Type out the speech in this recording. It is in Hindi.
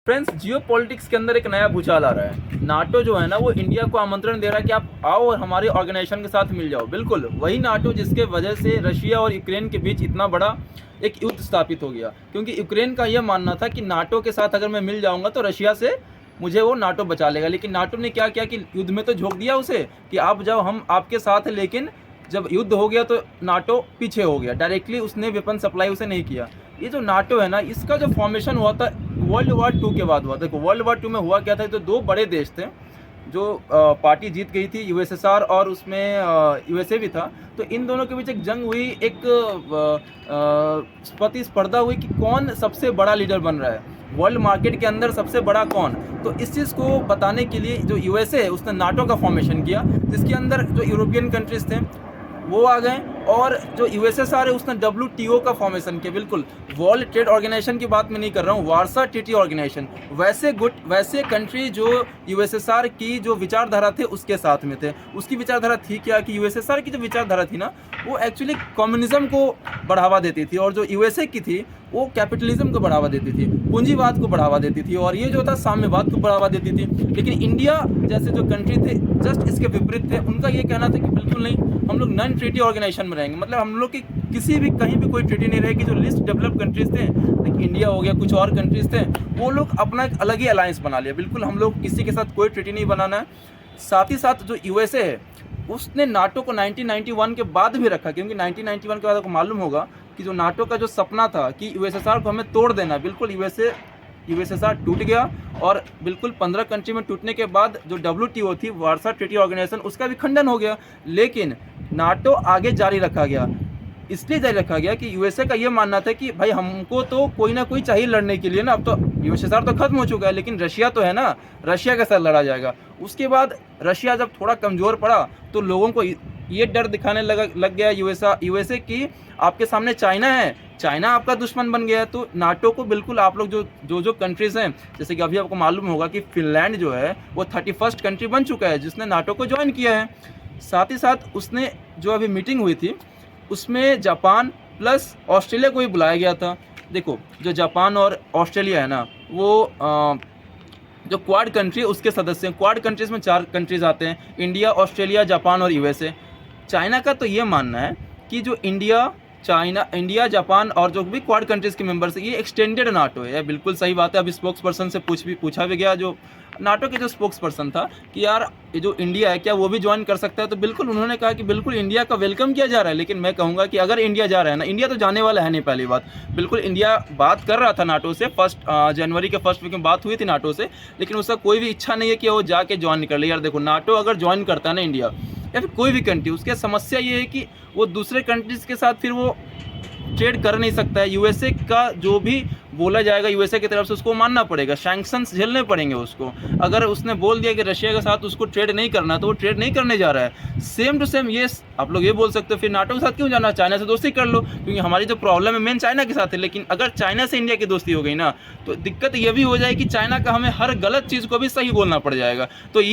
फ्रेंड्स, जियो पॉलिटिक्स के अंदर एक नया भूचाल आ रहा है। नाटो जो है ना, वो इंडिया को आमंत्रण दे रहा है कि आप आओ और हमारे ऑर्गेनाइजेशन के साथ मिल जाओ। बिल्कुल वही नाटो जिसके वजह से रशिया और यूक्रेन के बीच इतना बड़ा एक युद्ध स्थापित हो गया, क्योंकि यूक्रेन का यह मानना था कि नाटो के साथ अगर मैं मिल जाऊंगा तो रशिया से मुझे वो नाटो बचा लेगा। लेकिन नाटो ने क्या किया कि युद्ध में तो झोंक दिया उसे कि आप जाओ, हम आपके साथ हैं। लेकिन जब युद्ध हो गया तो नाटो पीछे हो गया, डायरेक्टली उसने वेपन सप्लाई उसे नहीं किया। ये जो नाटो है ना, इसका जो फॉर्मेशन हुआ था वर्ल्ड वार 2 के बाद हुआ। देखो वर्ल्ड वार 2 में हुआ क्या था, तो दो बड़े देश थे जो पार्टी जीत गई थी, यूएसएसआर और उसमें यूएसए भी था। तो इन दोनों के बीच एक जंग हुई, एक प्रतिस्पर्धा हुई कि कौन सबसे बड़ा लीडर बन रहा है वर्ल्ड मार्केट के अंदर, सबसे बड़ा कौन। तो इस चीज़ को बताने के लिए जो यूएसए है उसने नाटो का फॉर्मेशन किया, जिसके अंदर जो यूरोपियन कंट्रीज थे वो आ गए, और जो यूएसएसआर है उसने WTO का फॉर्मेशन किया। बिल्कुल वर्ल्ड ट्रेड ऑर्गेनाइजेशन की बात मैं नहीं कर रहा हूँ, वार्सा ट्रीटी ऑर्गेनाइजेशन। वैसे कंट्री जो यूएसएसआर की जो विचारधारा थे उसके साथ में थे। उसकी विचारधारा थी क्या कि यूएसएसआर की जो विचारधारा थी ना, वो एक्चुअली कम्युनिज्म को बढ़ावा देती थी, और जो यूएसए की थी वो कैपिटलिज्म को बढ़ावा देती थी, पूंजीवाद को बढ़ावा देती थी, और ये जो था साम्यवाद को बढ़ावा देती थी। लेकिन इंडिया जैसे जो कंट्री थे जस्ट इसके विपरीत थे। उनका ये कहना था कि बिल्कुल नहीं, हम लोग नॉन ट्रीटी ऑर्गेनाइजेशन में रहेंगे। मतलब हम लोग की किसी भी कहीं भी कोई ट्रीटी नहीं रहेगी। जो लिस्ट डेवलप कंट्रीज थे, लाइक इंडिया हो गया, कुछ और कंट्रीज थे, वो लोग अपना एक अलग ही अलायंस बना लिया। बिल्कुल हम लोग किसी के साथ कोई ट्रीटी नहीं बनाना है। साथ ही साथ जो यूएसए है उसने नाटो को 1991 के बाद भी रखा, क्योंकि 1991 के बाद आपको मालूम होगा कि जो नाटो का जो सपना था कि यूएसएसआर को हमें तोड़ देना, बिल्कुल यूएसएसआर टूट गया। और बिल्कुल 15 कंट्री में टूटने के बाद जो WTO थी, वार्सा ट्रीटी ऑर्गेनाइजेशन, उसका भी खंडन हो गया। लेकिन नाटो आगे जारी रखा गया, इसलिए जारी रखा गया कि यूएसए का ये मानना था कि भाई हमको तो कोई ना कोई चाहिए लड़ने के लिए ना। अब तो यूएसएसआर तो खत्म हो चुका है, लेकिन रशिया तो है ना, रशिया के साथ लड़ा जाएगा। उसके बाद रशिया जब थोड़ा कमज़ोर पड़ा तो लोगों को ये डर दिखाने लग गया यूएसए की आपके सामने चाइना है, चाइना आपका दुश्मन बन गया है। तो नाटो को बिल्कुल आप लोग जो कंट्रीज़ हैं, जैसे कि अभी आपको मालूम होगा कि फिनलैंड जो है वो 31st कंट्री बन चुका है जिसने नाटो को ज्वाइन किया है। साथ ही साथ उसने जो अभी मीटिंग हुई थी उसमें जापान प्लस ऑस्ट्रेलिया को भी बुलाया गया था। देखो जो जापान और ऑस्ट्रेलिया है ना, वो जो क्वाड कंट्री उसके सदस्य हैं। क्वाड कंट्रीज़ में 4 कंट्रीज़ आते हैं, इंडिया, ऑस्ट्रेलिया, जापान और यूएसए। चाइना का तो ये मानना है कि जो इंडिया, जापान और जो भी क्वाड कंट्रीज़ के मेंबर्स है, ये एक्सटेंडेड नाटो है। बिल्कुल सही बात है। अभी स्पोक्स पर्सन से पूछा भी गया, जो नाटो के जो स्पोक्स पर्सन था, कि यार ये जो इंडिया है क्या वो भी ज्वाइन कर सकता है। तो बिल्कुल उन्होंने कहा कि बिल्कुल इंडिया का वेलकम किया जा रहा है। लेकिन मैं कहूँगा कि अगर इंडिया जा रहा है ना, इंडिया तो जाने वाला है नहीं। पहली बात, बिल्कुल इंडिया बात कर रहा था नाटो से, जनवरी के फर्स्ट वीक में बात हुई थी नाटो से, लेकिन उसका कोई भी इच्छा नहीं है कि वो जाके ज्वाइन कर ले। यार देखो, नाटो अगर ज्वाइन करता है ना इंडिया या फिर कोई भी कंट्री, उसकी समस्या ये है कि वो दूसरे कंट्रीज़ के साथ फिर वो ट्रेड कर नहीं सकता है। यूएसए का जो भी बोला जाएगा यूएसए की तरफ से उसको मानना पड़ेगा, सैंक्शंस झेलने पड़ेंगे उसको। अगर उसने बोल दिया कि रशिया के साथ उसको ट्रेड नहीं करना, तो वो ट्रेड नहीं करने जा रहा है। सेम टू सेम ये आप लोग ये बोल सकते हो, फिर नाटो के साथ क्यों जाना, चाइना से दोस्ती कर लो, क्योंकि हमारी जो प्रॉब्लम है मेन चाइना के साथ है। लेकिन अगर चाइना से इंडिया की दोस्ती हो गई ना, तो दिक्कत ये भी हो जाएगी कि चाइना का हमें हर गलत चीज़ को भी सही बोलना पड़ जाएगा। तो